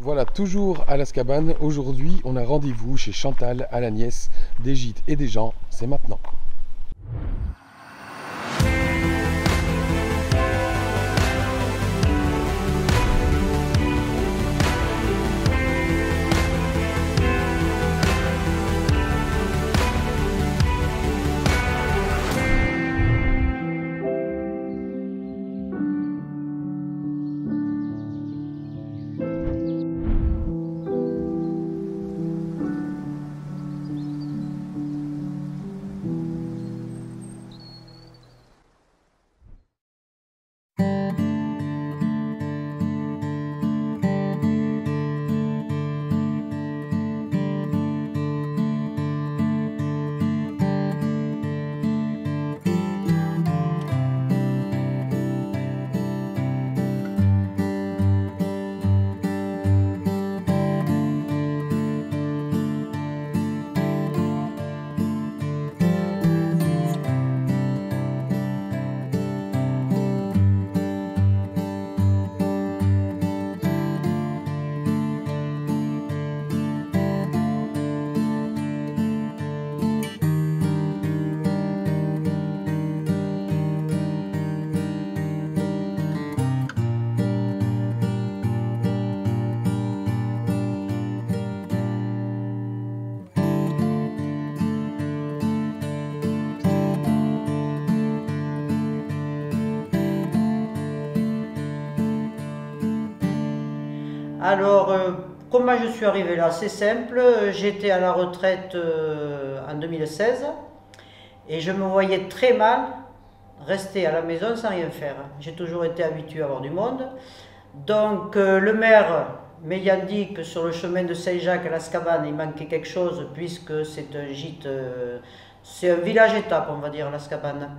Voilà, toujours à l'Azkaban. Aujourd'hui, on a rendez-vous chez Chantal, à la nièce des gîtes et des gens. C'est maintenant. Alors, comment je suis arrivé là? C'est simple, j'étais à la retraite en 2016 et je me voyais très mal rester à la maison sans rien faire. J'ai toujours été habitué à avoir du monde. Donc, le maire m'ayant dit que sur le chemin de Saint-Jacques à l'Azkaban, il manquait quelque chose puisque c'est un gîte, c'est un village-étape, on va dire, l'Azkaban.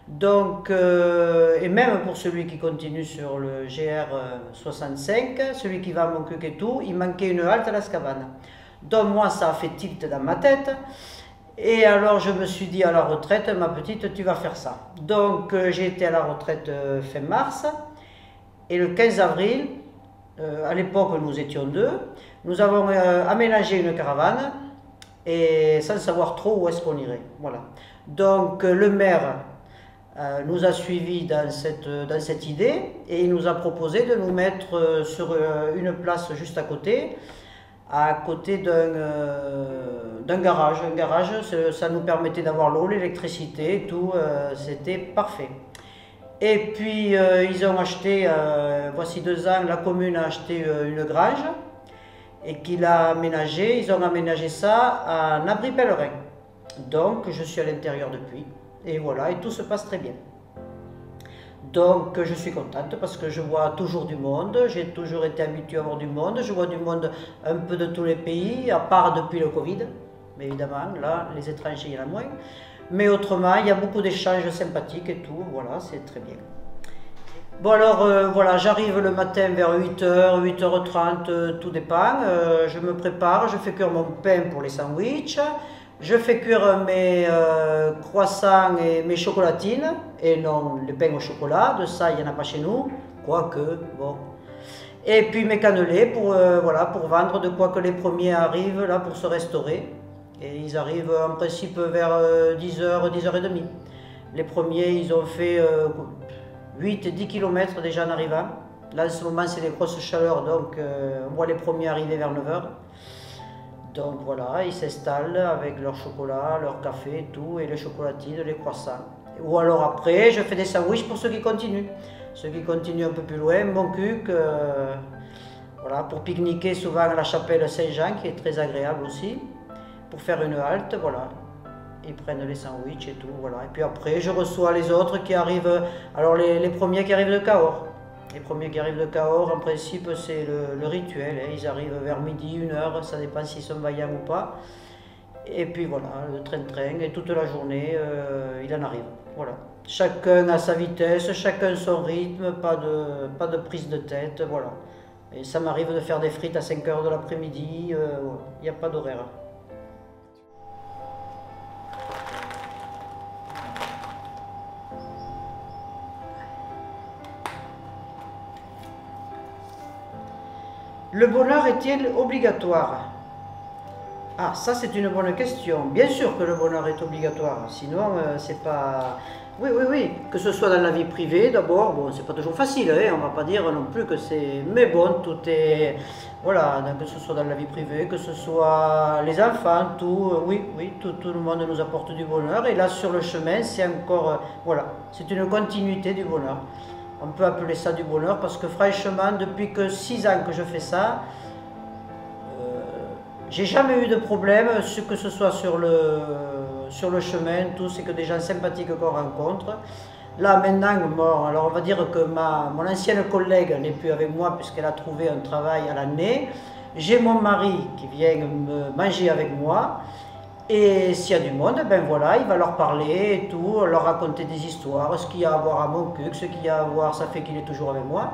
Donc, et même pour celui qui continue sur le GR 65, celui qui va à Montcuq et tout, il manquait une halte à l'Azkaban. Donc moi, ça a fait tilt dans ma tête. Et alors je me suis dit à la retraite, ma petite, tu vas faire ça. Donc j'ai été à la retraite fin mars. Et le 15 avril, à l'époque nous étions deux, nous avons aménagé une caravane et sans savoir trop où est-ce qu'on irait. Voilà. Donc le maire nous a suivis dans cette idée et il nous a proposé de nous mettre sur une place juste à côté d'un garage. Un garage, ça nous permettait d'avoir l'eau, l'électricité, tout, c'était parfait. Et puis ils ont acheté, voici 2 ans, la commune a acheté une grange et qu'ils ils ont aménagé ça en abri pèlerin. Donc je suis à l'intérieur depuis. Et voilà, et tout se passe très bien. Donc je suis contente parce que je vois toujours du monde, j'ai toujours été habituée à voir du monde, je vois du monde un peu de tous les pays, à part depuis le Covid, mais évidemment, là, les étrangers, il y en a moins. Mais autrement, il y a beaucoup d'échanges sympathiques et tout, voilà, c'est très bien. Bon alors, voilà, j'arrive le matin vers 8h, 8h30, tout dépend, je me prépare, je fais cuire mon pain pour les sandwichs, je fais cuire mes croissants et mes chocolatines, et non les pains au chocolat, de ça il n'y en a pas chez nous, quoique, bon. Et puis mes cannelés pour, voilà, pour vendre, de quoi que les premiers arrivent là pour se restaurer. Et ils arrivent en principe vers 10h, 10h30. Les premiers, ils ont fait 8-10 km déjà en arrivant. Là en ce moment c'est les grosses chaleurs, donc on voit les premiers arriver vers 9h. Donc voilà, ils s'installent avec leur chocolat, leur café et tout, et les chocolatines, les croissants. Ou alors après, je fais des sandwichs pour ceux qui continuent. Ceux qui continuent un peu plus loin, Montcuq, voilà, pour pique-niquer souvent à la chapelle Saint-Jean, qui est très agréable aussi, pour faire une halte, voilà. Ils prennent les sandwichs et tout, voilà. Et puis après, je reçois les autres qui arrivent, alors les premiers qui arrivent de Cahors. Les premiers qui arrivent de Cahors, en principe, c'est le rituel. Hein. Ils arrivent vers midi, 1h, ça dépend s'ils sont vaillants ou pas. Et puis voilà, le train-train, et toute la journée, il en arrive. Voilà. Chacun a sa vitesse, chacun son rythme, pas de prise de tête, voilà. Et ça m'arrive de faire des frites à 5h de l'après-midi, il n'y a pas d'horaire. Le bonheur est-il obligatoire? Ah, ça c'est une bonne question. Bien sûr que le bonheur est obligatoire, sinon c'est pas... Oui, oui, oui, que ce soit dans la vie privée d'abord, bon, c'est pas toujours facile, hein, on va pas dire non plus que c'est... Mais bon, tout est... Voilà, donc, que ce soit dans la vie privée, que ce soit les enfants, tout, oui, oui, tout le monde nous apporte du bonheur. Et là, sur le chemin, c'est encore... voilà, c'est une continuité du bonheur. On peut appeler ça du bonheur parce que franchement, depuis que 6 ans que je fais ça, j'ai jamais eu de problème, que ce soit sur le chemin, tout, c'est que des gens sympathiques qu'on rencontre. Là maintenant, bon, alors on va dire que mon ancienne collègue n'est plus avec moi puisqu'elle a trouvé un travail à l'année. J'ai mon mari qui vient manger avec moi. Et s'il y a du monde, ben voilà, il va leur parler et tout, leur raconter des histoires, ce qu'il y a à voir à mon cul, ce qu'il y a à voir, ça fait qu'il est toujours avec moi.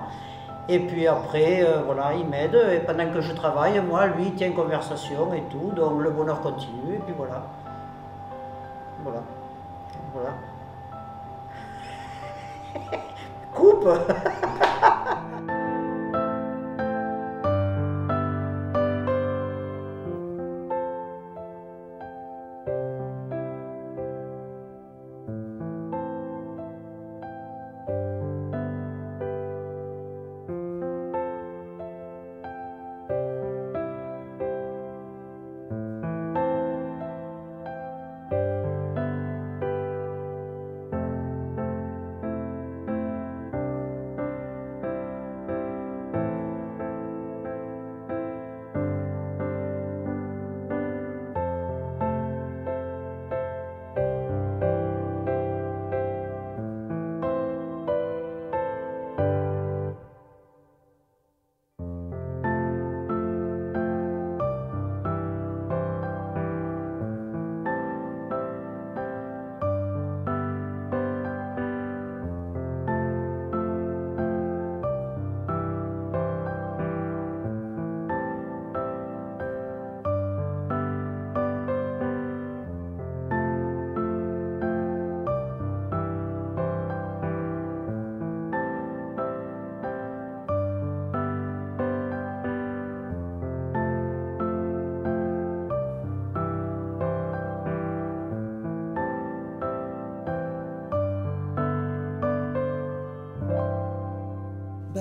Et puis après, voilà, il m'aide, et pendant que je travaille, moi, lui, il tient une conversation et tout, donc le bonheur continue, et puis voilà. Voilà. Voilà. Coupe.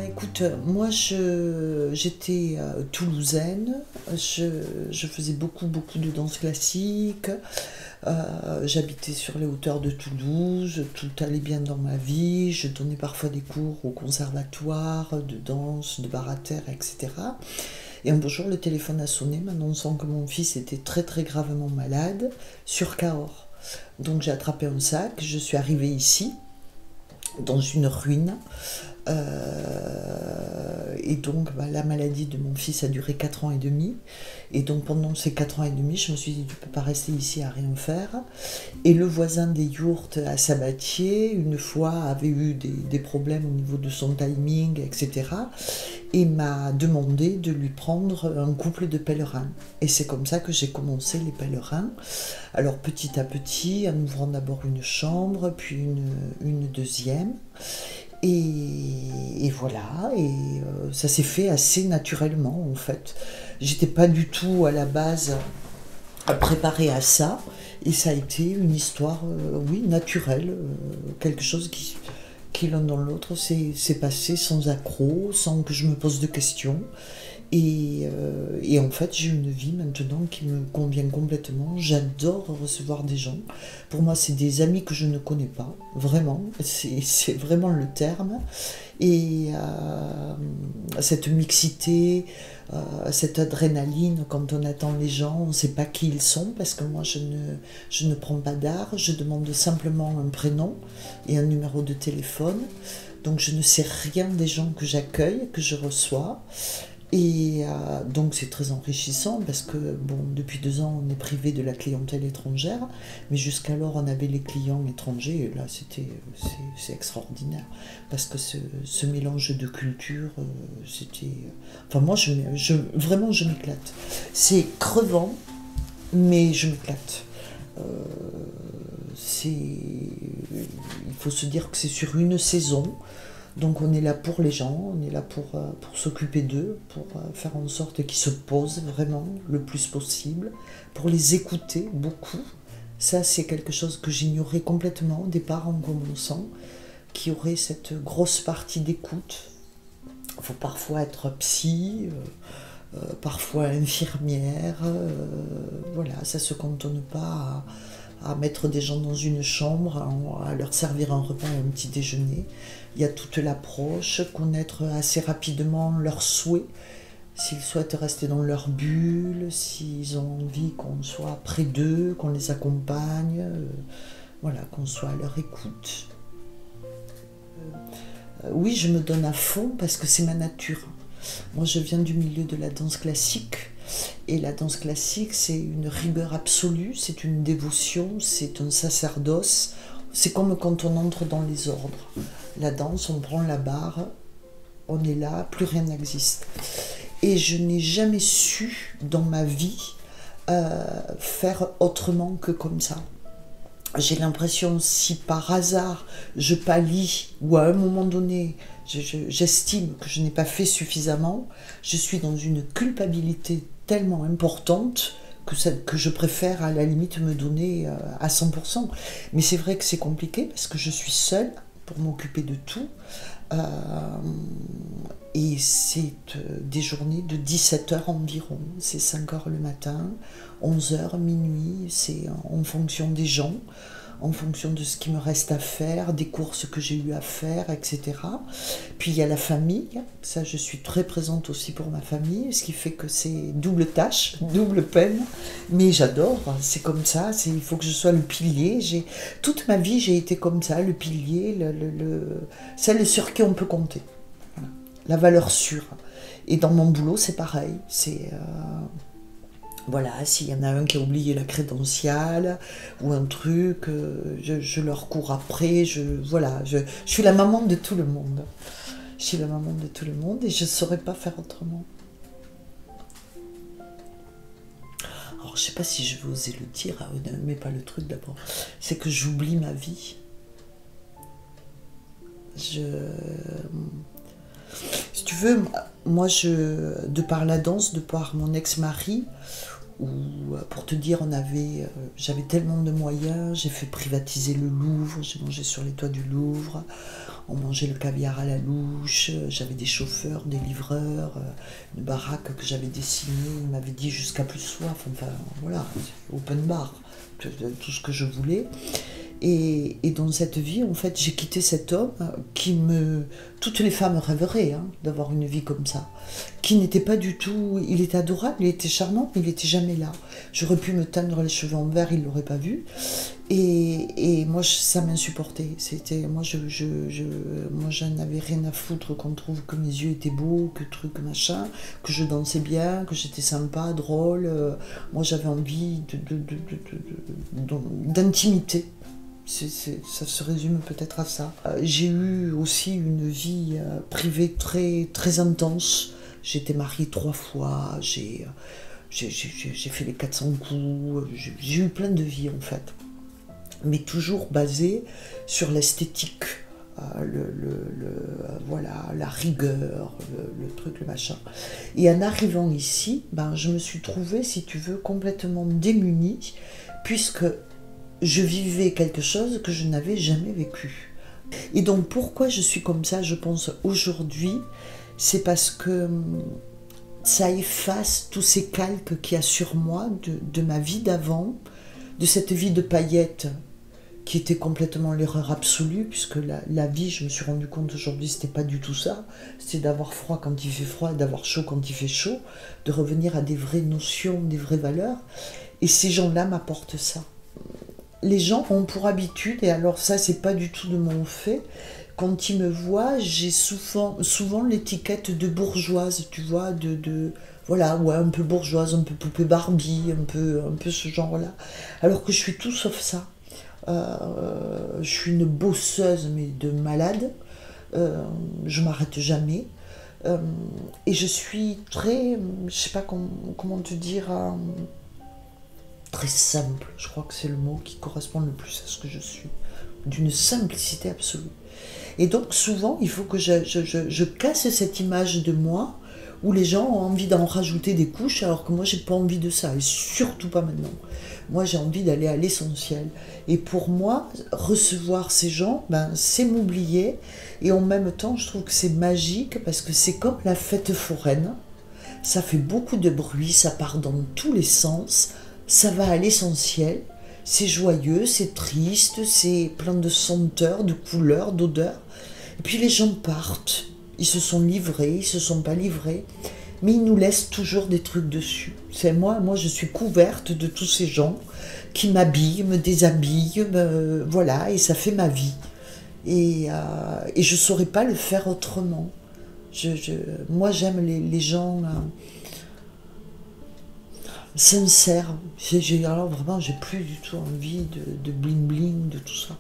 Écoute, moi j'étais toulousaine, je faisais beaucoup de danse classique, j'habitais sur les hauteurs de Toulouse, tout allait bien dans ma vie, je donnais parfois des cours au conservatoire de danse, de barater, etc. Et un beau jour le téléphone a sonné m'annonçant que mon fils était très gravement malade sur Cahors. Donc j'ai attrapé un sac, je suis arrivée ici, dans une ruine. Et donc la maladie de mon fils a duré 4 ans et demi, et donc pendant ces 4 ans et demi je me suis dit tu peux pas rester ici à rien faire. Et le voisin des yourtes à Sabatier une fois avait eu des problèmes au niveau de son timing, etc., et m'a demandé de lui prendre un couple de pèlerins, et c'est comme ça que j'ai commencé les pèlerins. Alors petit à petit, en ouvrant d'abord une chambre puis une deuxième. Et voilà, et ça s'est fait assez naturellement en fait. J'étais pas du tout à la base préparée à ça, et ça a été une histoire, oui, naturelle, quelque chose qui l'un dans l'autre s'est passé sans accroc, sans que je me pose de questions. Et en fait, j'ai une vie maintenant qui me convient complètement. J'adore recevoir des gens. Pour moi, c'est des amis que je ne connais pas, vraiment. C'est vraiment le terme. Et cette mixité, cette adrénaline, quand on attend les gens, on ne sait pas qui ils sont, parce que moi, je ne prends pas d'art. Je demande simplement un prénom et un numéro de téléphone. Donc, je ne sais rien des gens que j'accueille, que je reçois. Et donc c'est très enrichissant parce que bon, depuis 2 ans on est privé de la clientèle étrangère, mais jusqu'alors on avait les clients étrangers, et là c'est extraordinaire parce que ce mélange de culture, c'était... Enfin moi vraiment je m'éclate. C'est crevant, mais je m'éclate. Il faut se dire que c'est sur une saison. Donc on est là pour les gens, on est là pour s'occuper d'eux, pour faire en sorte qu'ils se posent vraiment le plus possible, pour les écouter beaucoup. Ça, c'est quelque chose que j'ignorais complètement au départ en commençant, qu'il y aurait cette grosse partie d'écoute. Il faut parfois être psy, parfois infirmière, voilà, ça ne se cantonne pas à mettre des gens dans une chambre, à leur servir un repas et un petit déjeuner. Il y a toute l'approche, connaître assez rapidement leurs souhaits, s'ils souhaitent rester dans leur bulle, s'ils ont envie qu'on soit près d'eux, qu'on les accompagne, voilà, qu'on soit à leur écoute. Oui, je me donne à fond parce que c'est ma nature. Moi, je viens du milieu de la danse classique. Et la danse classique, c'est une rigueur absolue, c'est une dévotion, c'est un sacerdoce. C'est comme quand on entre dans les ordres. La danse, on prend la barre, on est là, plus rien n'existe. Et je n'ai jamais su dans ma vie faire autrement que comme ça. J'ai l'impression, si par hasard je pallie ou à un moment donné j'estime que je n'ai pas fait suffisamment, je suis dans une culpabilité tellement importante que je préfère à la limite me donner à 100%. Mais c'est vrai que c'est compliqué parce que je suis seule pour m'occuper de tout. Et c'est des journées de 17 heures environ. C'est 5 heures le matin, 11 heures, minuit. C'est en fonction des gens, en fonction de ce qui me reste à faire, des courses que j'ai eu à faire, etc. Puis il y a la famille. Ça, je suis très présente aussi pour ma famille, ce qui fait que c'est double tâche, double peine. Mais j'adore, c'est comme ça. Il faut que je sois le pilier. Toute ma vie, j'ai été comme ça, le pilier, celle sur qui on peut compter. Voilà. La valeur sûre. Et dans mon boulot, c'est pareil. Voilà, s'il y en a un qui a oublié la crédentiale ou un truc, je leur cours après. Voilà, je suis la maman de tout le monde. Je suis la maman de tout le monde et je ne saurais pas faire autrement. Alors, je ne sais pas si je vais oser le dire, ne mets pas le truc d'abord. C'est que j'oublie ma vie. Si tu veux, moi, de par la danse, de par mon ex-mari, où, pour te dire, j'avais tellement de moyens, j'ai fait privatiser le Louvre, j'ai mangé sur les toits du Louvre, on mangeait le caviar à la louche, j'avais des chauffeurs, des livreurs, une baraque que j'avais dessinée, il m'avait dit jusqu'à plus soif, enfin voilà, open bar, tout ce que je voulais. Et dans cette vie, en fait, j'ai quitté cet homme toutes les femmes rêveraient d'avoir une vie comme ça, qui n'était pas du tout... Il était adorable, il était charmant, mais il n'était jamais là. J'aurais pu me teindre les cheveux en vert, il ne l'aurait pas vu. Et moi, ça m'insupportait. Moi, j'en avais rien à foutre qu'on trouve que mes yeux étaient beaux, que truc, machin, que je dansais bien, que j'étais sympa, drôle. Moi, j'avais envie d'intimité. Ça se résume peut-être à ça. J'ai eu aussi une vie privée très, très intense. J'ai été mariée 3 fois, j'ai fait les 400 coups, j'ai eu plein de vies en fait. Mais toujours basée sur l'esthétique, voilà, la rigueur, le truc, le machin. Et en arrivant ici, je me suis trouvée, si tu veux, complètement démunie, puisque je vivais quelque chose que je n'avais jamais vécu. Et donc pourquoi je suis comme ça, je pense, aujourd'hui, c'est parce que ça efface tous ces calques qu'il y a sur moi de ma vie d'avant, de cette vie de paillettes qui était complètement l'erreur absolue, puisque la vie, je me suis rendu compte aujourd'hui, c'était pas du tout ça. C'était d'avoir froid quand il fait froid, d'avoir chaud quand il fait chaud, de revenir à des vraies notions, des vraies valeurs. Et ces gens-là m'apportent ça. Les gens ont pour habitude, et alors ça c'est pas du tout de mon fait, quand ils me voient, j'ai souvent l'étiquette de bourgeoise, tu vois, voilà, ouais, un peu bourgeoise, un peu poupée Barbie, un peu ce genre-là. Alors que je suis tout sauf ça. Je suis une bosseuse, mais de malade. Je m'arrête jamais. Et je suis très, je sais pas comment te dire... très simple, je crois que c'est le mot qui correspond le plus à ce que je suis. d'une simplicité absolue. Et donc souvent, il faut que je casse cette image de moi où les gens ont envie d'en rajouter des couches, alors que moi, j'ai pas envie de ça, et surtout pas maintenant. Moi, j'ai envie d'aller à l'essentiel. Et pour moi, recevoir ces gens, ben, c'est m'oublier. Et en même temps, je trouve que c'est magique, parce que c'est comme la fête foraine. Ça fait beaucoup de bruit, ça part dans tous les sens, ça va à l'essentiel. C'est joyeux, c'est triste, c'est plein de senteurs, de couleurs, d'odeurs. Et puis les gens partent. Ils se sont livrés, ils se sont pas livrés, mais ils nous laissent toujours des trucs dessus. C'est moi, je suis couverte de tous ces gens qui m'habillent, me déshabillent, voilà, et ça fait ma vie. Et je saurais pas le faire autrement. Moi, j'aime les gens sincères. Alors vraiment, j'ai plus du tout envie de bling bling, de tout ça.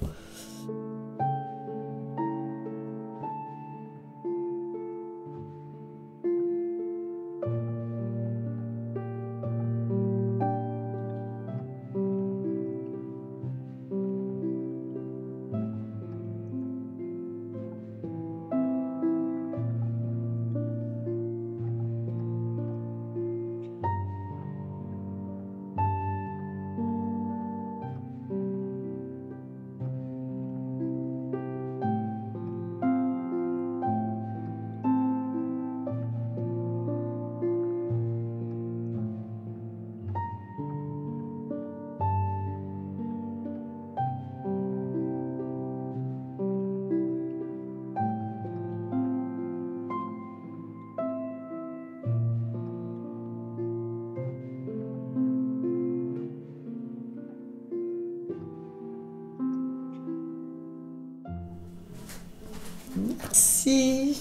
Merci.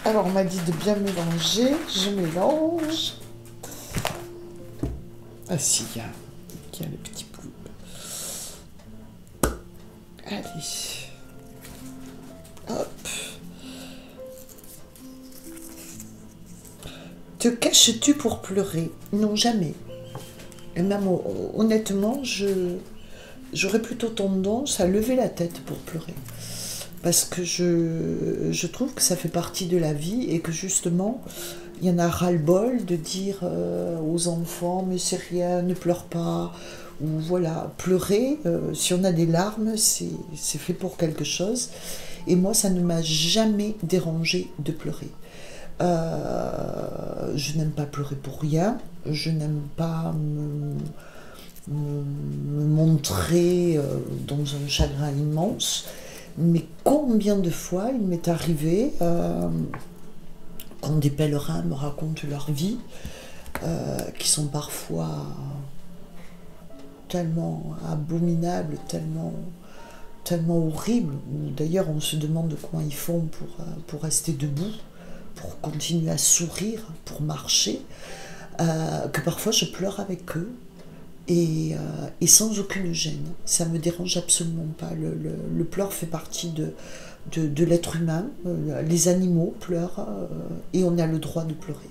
Alors on m'a dit de bien mélanger, je mélange. Ah si, il y a le petit bout. Allez. Hop. Te caches-tu pour pleurer? Non, jamais. Et même honnêtement, j'aurais plutôt tendance à lever la tête pour pleurer. Parce que je trouve que ça fait partie de la vie et que justement, il y en a ras-le-bol de dire aux enfants « mais c'est rien, ne pleure pas ». Ou voilà, pleurer, si on a des larmes, c'est fait pour quelque chose. Et moi, ça ne m'a jamais dérangé de pleurer. Je n'aime pas pleurer pour rien, je n'aime pas me montrer dans un chagrin immense. Mais combien de fois il m'est arrivé, quand des pèlerins me racontent leur vie, qui sont parfois tellement abominables, tellement horribles, où d'ailleurs on se demande comment ils font pour rester debout, pour continuer à sourire, pour marcher, que parfois je pleure avec eux. Et sans aucune gêne. Ça ne me dérange absolument pas. Le pleur fait partie de l'être humain. Les animaux pleurent et on a le droit de pleurer.